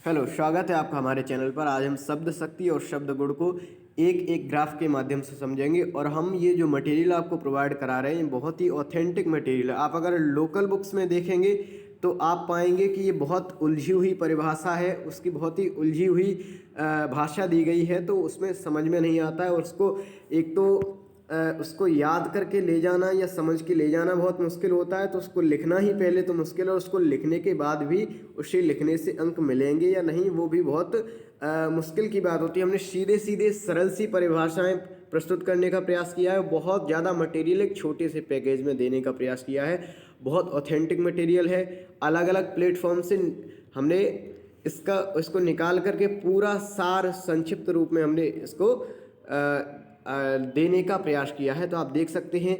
Hello, स्वागत है आपका हमारे चैनल पर। आज हम शब्द शक्ति और शब्द गुण को एक एक ग्राफ के माध्यम से समझेंगे। और हम ये जो मटेरियल आपको प्रोवाइड करा रहे हैं बहुत ही ऑथेंटिक मटेरियल है। आप अगर लोकल बुक्स में देखेंगे तो आप पाएंगे कि ये बहुत उलझी हुई परिभाषा है, उसकी बहुत ही उलझी हुई भाषा दी गई है, तो उसमें समझ में नहीं आता है। और उसको एक तो उसको याद करके ले जाना या समझ के ले जाना बहुत मुश्किल होता है, तो उसको लिखना ही पहले तो मुश्किल है। और उसको लिखने के बाद भी उसे लिखने से अंक मिलेंगे या नहीं, वो भी बहुत मुश्किल की बात होती है। हमने सीधे सीधे सरल सी परिभाषाएं प्रस्तुत करने का प्रयास किया है। बहुत ज़्यादा मटेरियल एक छोटे से पैकेज में देने का प्रयास किया है। बहुत ऑथेंटिक मटेरियल है। अलग अलग प्लेटफॉर्म से हमने इसको निकाल करके पूरा सार संक्षिप्त रूप में हमने इसको देने का प्रयास किया है। तो आप देख सकते हैं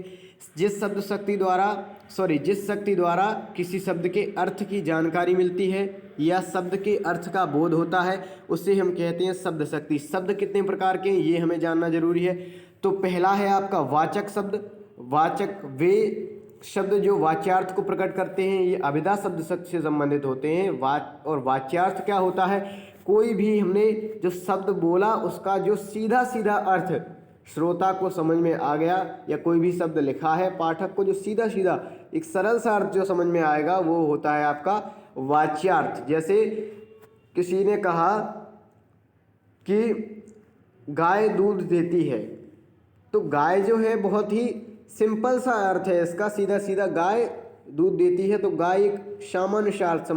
जिस शक्ति द्वारा किसी शब्द के अर्थ की जानकारी मिलती है या शब्द के अर्थ का बोध होता है उसे हम कहते हैं शब्द शक्ति। शब्द कितने प्रकार के हैं ये हमें जानना जरूरी है। तो पहला है आपका वाचक शब्द। वाचक वे शब्द जो वाच्यार्थ को प्रकट करते हैं, ये अभिधा शब्द शक्ति से संबंधित होते हैं। और वाच्यार्थ क्या होता है? कोई भी हमने जो शब्द बोला उसका जो सीधा सीधा अर्थ श्रोता को समझ में आ गया, या कोई भी शब्द लिखा है पाठक को जो सीधा सीधा एक सरल सा अर्थ जो समझ में आएगा वो होता है आपका वाच्यार्थ। जैसे किसी ने कहा कि गाय दूध देती है, तो गाय जो है बहुत ही सिंपल सा अर्थ है इसका, सीधा सीधा गाय दूध देती है, तो गाय एक सामान्य सा अर्थ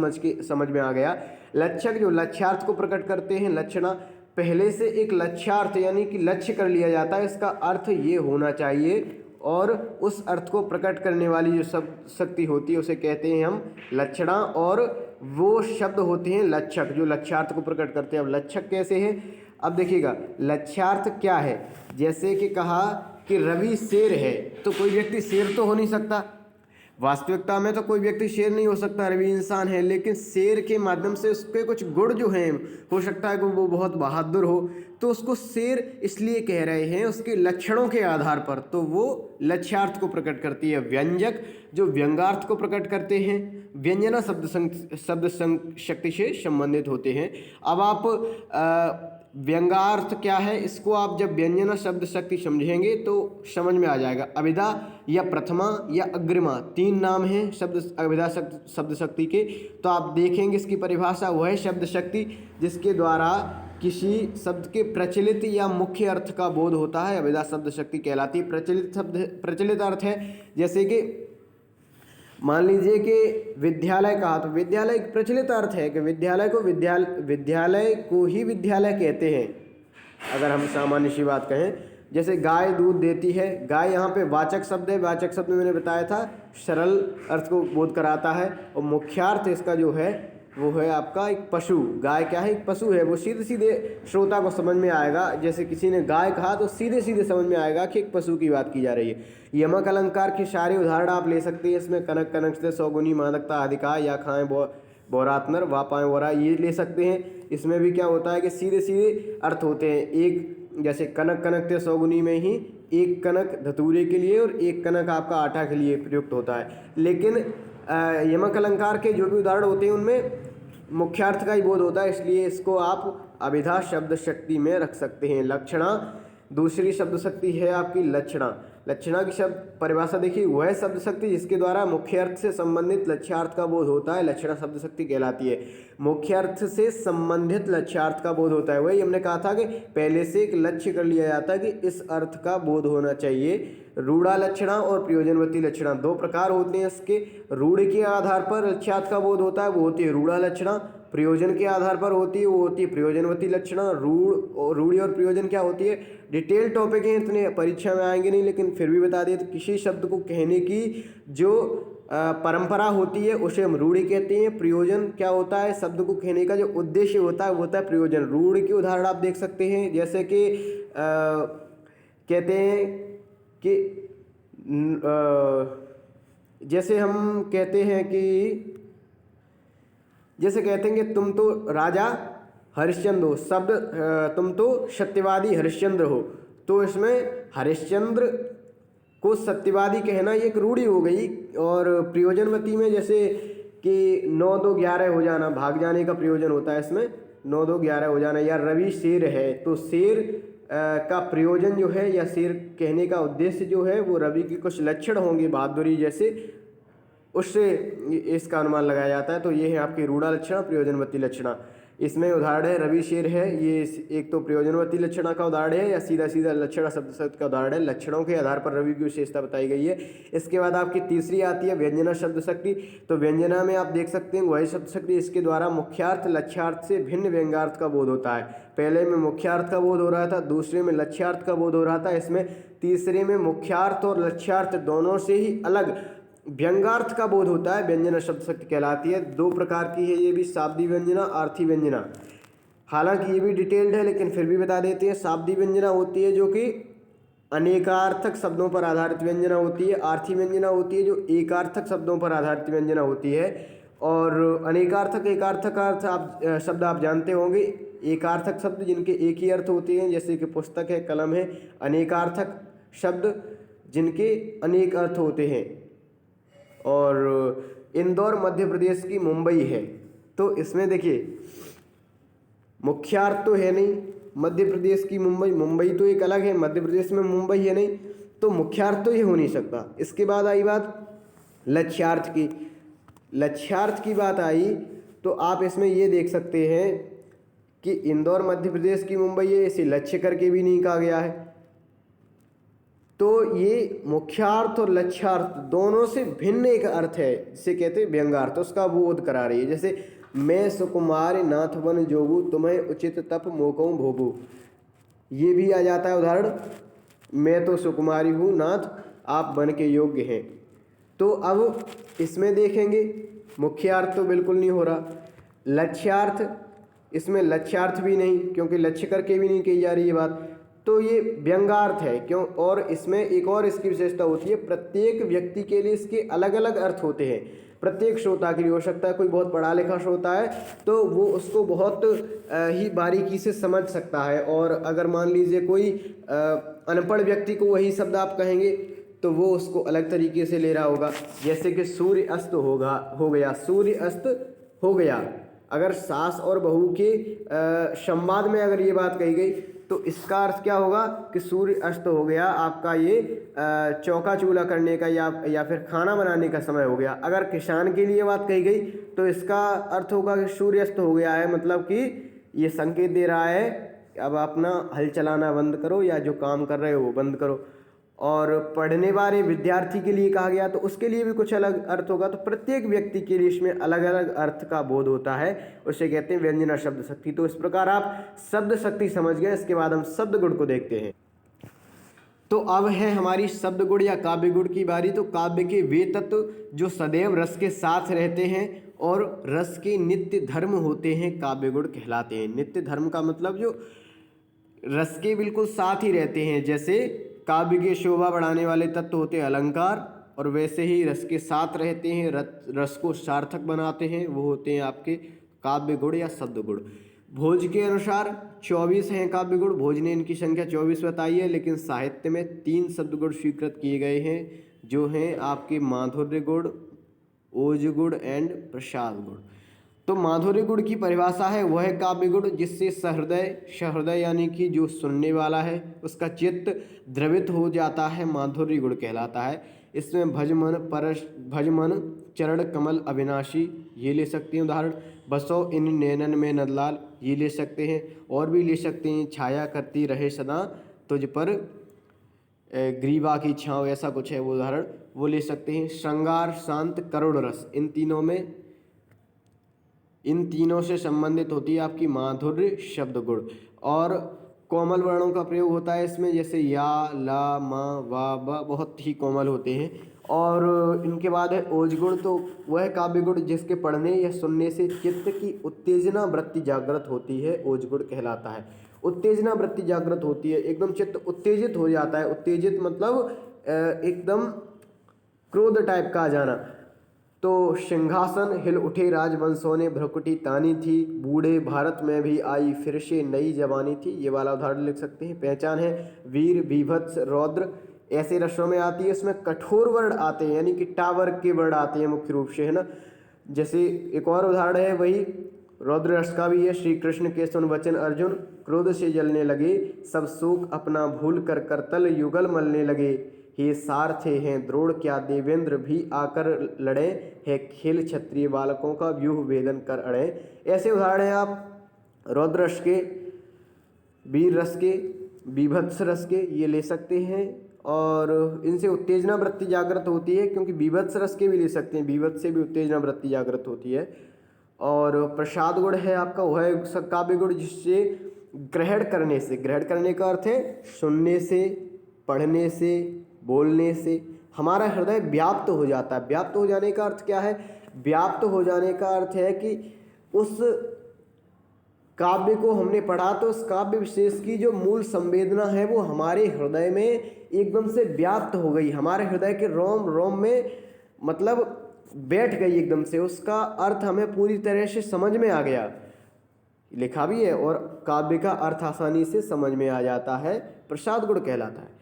समझ में आ गया। लक्षक जो लक्ष्यार्थ को प्रकट करते हैं, लक्षणा पहले से एक लक्ष्यार्थ यानी कि लक्ष्य कर लिया जाता है, इसका अर्थ ये होना चाहिए, और उस अर्थ को प्रकट करने वाली जो शब्द शक्ति होती है उसे कहते हैं हम लक्षणा। और वो शब्द होते हैं लक्षक जो लक्ष्यार्थ को प्रकट करते हैं। अब लक्षक कैसे हैं? अब देखिएगा लक्ष्यार्थ क्या है। जैसे कि कहा कि रवि शेर है, तो कोई व्यक्ति शेर तो हो नहीं सकता, वास्तविकता में तो कोई व्यक्ति शेर नहीं हो सकता, रवि इंसान है। लेकिन शेर के माध्यम से उसके कुछ गुण जो हैं, हो सकता है कि वो बहुत बहादुर हो, तो उसको शेर इसलिए कह रहे हैं उसके लक्षणों के आधार पर, तो वो लक्ष्यार्थ को प्रकट करती है। व्यंजक जो व्यंग्यार्थ को प्रकट करते हैं, व्यंजना शब्द शक्ति से संबंधित होते हैं। अब आप व्यंग्यार्थ क्या है, इसको आप जब व्यंजना शब्द शक्ति समझेंगे तो समझ में आ जाएगा। अभिधा या प्रथमा या अग्रिमा तीन नाम हैं शब्द अभिधा शब्द शक्ति के। तो आप देखेंगे इसकी परिभाषा, वह है शब्द शक्ति जिसके द्वारा किसी शब्द के प्रचलित या मुख्य अर्थ का बोध होता है, अभिधा शब्द शक्ति कहलाती है। प्रचलित अर्थ है, जैसे कि मान लीजिए कि विद्यालय कहा, तो विद्यालय एक प्रचलित अर्थ है कि विद्यालय को ही विद्यालय कहते हैं, अगर हम सामान्य सी बात कहें। जैसे गाय दूध देती है, गाय यहाँ पे वाचक शब्द है। वाचक शब्द मैंने बताया था सरल अर्थ को बोध कराता है। और मुख्यार्थ इसका जो है वो है आपका एक पशु। गाय क्या है? एक पशु है। वो सीधे सीधे श्रोता को समझ में आएगा। जैसे किसी ने गाय कहा तो सीधे सीधे समझ में आएगा कि एक पशु की बात की जा रही है। यमक अलंकार के सारे उदाहरण आप ले सकते हैं इसमें। कनक कनक से सौगुनी मादकता अधिका, या खाएं बोरातनर वा पाएँ बोरा, ये ले सकते हैं। इसमें भी क्या होता है कि सीधे सीधे अर्थ होते हैं। एक जैसे कनक कनक थे सौगुनी में ही एक कनक धतूरे के लिए और एक कनक आपका आटा के लिए प्रयुक्त होता है। लेकिन यमक अलंकार के जो भी उदाहरण होते हैं उनमें मुख्यार्थ का ही बोध होता है, इसलिए इसको आप अभिधा शब्द शक्ति में रख सकते हैं। लक्षणा दूसरी शब्द शक्ति है आपकी लक्षणा। लक्षणा की शब्द परिभाषा देखिए, वह शब्द शक्ति जिसके द्वारा मुख्य अर्थ से संबंधित लक्ष्यार्थ का बोध होता है, लक्षणा शब्द शक्ति कहलाती है। मुख्य अर्थ से संबंधित लक्ष्यार्थ का बोध होता है, वही हमने कहा था कि पहले से एक लक्ष्य कर लिया जाता है कि इस अर्थ का बोध होना चाहिए। रूढ़ा लक्षणा और प्रयोजनवती लक्षणा दो प्रकार होते हैं इसके। रूढ़ के आधार पर लक्ष्यार्थ का बोध होता है, वो होती है रूढ़ा लक्षणा। प्रयोजन के आधार पर होती है, वो होती है प्रयोजनवती लक्षणा। रूढ़ी और प्रयोजन क्या होती है, डिटेल टॉपिक है, इतने परीक्षा में आएंगे नहीं, लेकिन फिर भी बता दिए। तो किसी शब्द को कहने की जो परंपरा होती है उसे हम रूढ़ी कहते हैं। प्रयोजन क्या होता है, शब्द को कहने का जो उद्देश्य होता है वो होता है प्रयोजन। रूढ़ के उदाहरण आप देख सकते हैं, जैसे कि कहते हैं कि जैसे हम कहते हैं कि जैसे कहते हैं कि तुम तो राजा हरिश्चंद्र हो, शब्द तुम तो सत्यवादी हरिश्चंद्र हो, तो इसमें हरिश्चंद्र को सत्यवादी कहना ये एक रूढ़ी हो गई। और प्रयोजनवती में जैसे कि 9 2 11 हो जाना, भाग जाने का प्रयोजन होता है इसमें, 9 2 11 हो जाना। या रवि शेर है, तो शेर का प्रयोजन जो है या शेर कहने का उद्देश्य जो है वो रवि के कुछ लक्षण होंगे बहादुरी जैसे, उससे इसका अनुमान लगाया जाता है। तो ये है आपकी रूढ़ा लक्षणा, प्रयोजनवती लक्षणा। इसमें उदाहरण है रवि शेर है, ये एक तो प्रयोजनवती लक्षणा का उदाहरण है या सीधा सीधा लक्षणा शब्द का उदाहरण है। लक्षणों के आधार पर रवि की विशेषता बताई गई है। इसके बाद आपकी तीसरी आती है व्यंजना शब्द शक्ति। तो व्यंजना में आप देख सकते हैं वही शब्द शक्ति, इसके द्वारा मुख्यार्थ लक्ष्यार्थ से भिन्न व्यंग्यार्थ का बोध होता है। पहले में मुख्यार्थ का बोध हो रहा था, दूसरे में लक्ष्यार्थ का बोध हो रहा था, इसमें तीसरे में मुख्यार्थ और लक्ष्यार्थ दोनों से ही अलग व्यंग्यार्थ का बोध होता है। व्यंजना शब्द शक्ति कहलाती है। 2 प्रकार की है ये भी, शाब्दी व्यंजना, आर्थी व्यंजना। हालांकि ये भी डिटेल्ड है लेकिन फिर भी बता देते हैं। शाब्दी व्यंजना होती है जो कि अनेकार्थक शब्दों पर आधारित व्यंजना होती है। आर्थी व्यंजना होती है जो एकार्थक शब्दों पर आधारित व्यंजना होती है। और अनेकार्थक एकार्थक अर्थ आप शब्द आप जानते होंगे। एकार्थक शब्द जिनके एक ही अर्थ होते हैं, जैसे कि पुस्तक है, कलम है। अनेकार्थक शब्द जिनके अनेक अर्थ होते हैं। और इंदौर मध्य प्रदेश की मुंबई है, तो इसमें देखिए मुख्यार्थ तो है नहीं, मध्य प्रदेश की मुंबई, मुंबई तो एक अलग है, मध्य प्रदेश में मुंबई है नहीं, तो मुख्यार्थ तो ये हो नहीं सकता। इसके बाद आई बात लक्ष्यार्थ की। लक्ष्यार्थ की बात आई तो आप इसमें ये देख सकते हैं कि इंदौर मध्य प्रदेश की मुंबई है, इसे लक्ष्य करके भी नहीं कहा गया है। तो ये मुख्यार्थ और लक्ष्यार्थ दोनों से भिन्न एक अर्थ है, जिसे कहते हैं व्यंग्यार्थ, उसका बोध करा रही है। जैसे मैं सुकुमार नाथ वन जोगू, तुम्हें उचित तप मोकऊं भोगू, ये भी आ जाता है उदाहरण। मैं तो सुकुमारी हूँ नाथ, आप बन के योग्य हैं। तो अब इसमें देखेंगे मुख्यार्थ तो बिल्कुल नहीं हो रहा। लक्ष्यार्थ, इसमें लक्ष्यार्थ भी नहीं, क्योंकि लक्ष्य करके भी नहीं कही जा रही है बात, तो ये व्यंग्यार्थ है। क्यों? और इसमें एक और इसकी विशेषता होती है, प्रत्येक व्यक्ति के लिए इसके अलग अलग अर्थ होते हैं। प्रत्येक श्रोता के लिए हो सकता है, कोई बहुत पढ़ा लिखा श्रोता है तो वो उसको बहुत ही बारीकी से समझ सकता है, और अगर मान लीजिए कोई अनपढ़ व्यक्ति को वही शब्द आप कहेंगे तो वो उसको अलग तरीके से ले रहा होगा। जैसे कि सूर्य अस्त हो गया, सूर्य अस्त हो गया। अगर सास और बहू के संवाद में अगर ये बात कही गई तो इसका अर्थ क्या होगा कि सूर्य अस्त हो गया, आपका ये चौका चूल्हा करने का या फिर खाना बनाने का समय हो गया। अगर किसान के लिए बात कही गई तो इसका अर्थ होगा कि सूर्य अस्त हो गया है, मतलब कि ये संकेत दे रहा है कि अब अपना हल चलाना बंद करो या जो काम कर रहे हो वो बंद करो। और पढ़ने वाले विद्यार्थी के लिए कहा गया तो उसके लिए भी कुछ अलग अर्थ होगा। तो प्रत्येक व्यक्ति के लिए इसमें अलग अलग अर्थ का बोध होता है, उसे कहते हैं व्यंजना शब्द शक्ति। तो इस प्रकार आप शब्द शक्ति समझ गए। इसके बाद हम शब्द गुण को देखते हैं। तो अब है हमारी शब्द गुण या काव्य गुण की बारी। तो काव्य के वे तत्व जो सदैव रस के साथ रहते हैं और रस के नित्य धर्म होते हैं, काव्य गुण कहलाते हैं। नित्य धर्म का मतलब जो रस के बिल्कुल साथ ही रहते हैं। जैसे काव्य की शोभा बढ़ाने वाले तत्व होते हैं अलंकार, और वैसे ही रस के साथ रहते हैं, रस को सार्थक बनाते हैं, वो होते हैं आपके काव्य गुण या शब्द गुण। भोज के अनुसार 24 हैं काव्य गुण। भोज ने इनकी संख्या 24 बताई है, लेकिन साहित्य में 3 शब्द गुण स्वीकृत किए गए हैं, जो हैं आपके माधुर्य गुण, ओज गुण एंड प्रसाद गुण। तो माधुर्य गुण की परिभाषा है वह काव्य गुण जिससे सहृदय यानी कि जो सुनने वाला है उसका चित्त द्रवित हो जाता है, माधुर्य गुण कहलाता है। इसमें भजमन चरण कमल अविनाशी, ये ले सकते हैं उदाहरण। बसो इन नैनन में नंदलाल, ये ले सकते हैं। और भी ले सकते हैं, छाया करती रहे सदा तुझ पर ग्रीवा की छाँव, ऐसा कुछ है वो उदाहरण, वो ले सकते हैं। श्रृंगार, शांत, करुण रस, इन तीनों से संबंधित होती है आपकी माधुर्य शब्द गुण। और कोमल वर्णों का प्रयोग होता है इसमें, जैसे या, ला, मा, वा, ब, बहुत ही कोमल होते हैं। और इनके बाद है ओज गुण। तो वह काव्य गुण जिसके पढ़ने या सुनने से चित्त की उत्तेजना वृत्ति जागृत होती है, ओज गुण कहलाता है। उत्तेजना वृत्ति जागृत होती है, एकदम चित्त उत्तेजित हो जाता है। उत्तेजित मतलब एकदम क्रोध टाइप का आ जाना। तो सिंहासन हिल उठे राजवंशों ने भ्रुकुटी तानी थी, बूढ़े भारत में भी आई फिर से नई जवानी थी, ये वाला उदाहरण लिख सकते हैं। पहचान है वीर, बीभत्स, रौद्र, ऐसे रसों में आती है। इसमें कठोर वर्ण आते हैं, यानी कि टावर के वर्ण आते हैं मुख्य रूप से, है ना। जैसे एक और उदाहरण है वही रौद्र रस का भी है। श्री कृष्ण के सुन वचन अर्जुन, क्रोध से जलने लगे, सब शोक अपना भूल कर करतल युगल मलने लगे। हे सारथे हैं द्रोण क्या देवेंद्र भी आकर लड़े, है खेल क्षत्रिय बालकों का व्यूह वेदन कर अड़े। ऐसे उदाहरण हैं आप रौद्र रस के, वीर रस के, बीभत्स रस के, ये ले सकते हैं। और इनसे उत्तेजना वृत्ति जागृत होती है, क्योंकि बीभत्स रस के भी ले सकते हैं, बीभत्स से भी उत्तेजना वृत्ति जागृत होती है। और प्रसाद गुण है आपका, वह है काव्य गुण जिससे ग्रहण करने से, ग्रहण करने का अर्थ है सुनने से, पढ़ने से, बोलने से हमारा हृदय व्याप्त हो जाता है। व्याप्त हो जाने का अर्थ क्या है? व्याप्त हो जाने का अर्थ है कि उस काव्य को हमने पढ़ा तो उस काव्य विशेष की जो मूल संवेदना है वो हमारे हृदय में एकदम से व्याप्त हो गई, हमारे हृदय के रोम रोम में मतलब बैठ गई एकदम से, उसका अर्थ हमें पूरी तरह से समझ में आ गया। लिखा भी है और काव्य का अर्थ आसानी से समझ में आ जाता है, प्रसाद गुण कहलाता है।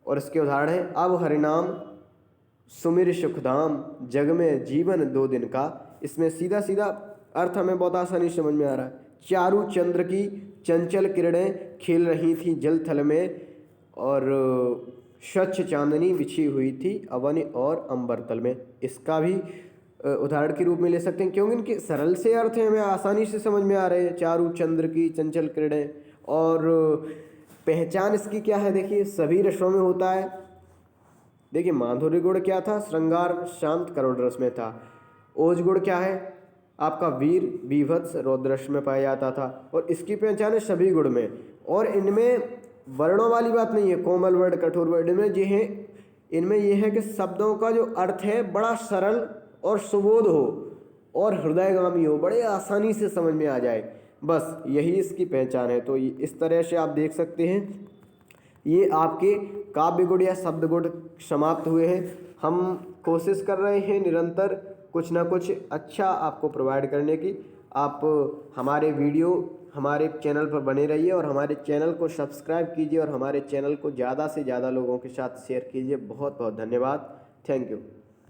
और इसके उदाहरण है अब हरिनाम सुमिर सुखधाम, जग में जीवन 2 दिन का। इसमें सीधा सीधा अर्थ हमें बहुत आसानी से समझ में आ रहा है। चारू चंद्र की चंचल किरणें खेल रही थी जल थल में, और स्वच्छ चांदनी बिछी हुई थी अवन और अंबर तल में। इसका भी उदाहरण के रूप में ले सकते हैं, क्योंकि इनके सरल से अर्थ हमें आसानी से समझ में आ रहे हैं। चारू चंद्र की चंचल किरणें, और पहचान इसकी क्या है? देखिए सभी रसों में होता है। देखिए माधुर्य गुण क्या था? श्रृंगार शांत करुण रस में था। ओज गुण क्या है? आपका वीर बीभत्स रौद्र रस में पाया जाता था। और इसकी पहचान है सभी गुण में, और इनमें वर्णों वाली बात नहीं है, कोमल वर्ण कठोर वर्ण, इनमें ये है, इनमें यह है कि शब्दों का जो अर्थ है बड़ा सरल और सुबोध हो और हृदयगामी हो, बड़े आसानी से समझ में आ जाए, बस यही इसकी पहचान है। तो इस तरह से आप देख सकते हैं ये आपके काव्य गुण या शब्द गुण समाप्त हुए हैं। हम कोशिश कर रहे हैं निरंतर कुछ ना कुछ अच्छा आपको प्रोवाइड करने की। आप हमारे वीडियो हमारे चैनल पर बने रहिए और हमारे चैनल को सब्सक्राइब कीजिए और हमारे चैनल को ज़्यादा से ज़्यादा लोगों के साथ शेयर कीजिए। बहुत बहुत धन्यवाद। Thank you.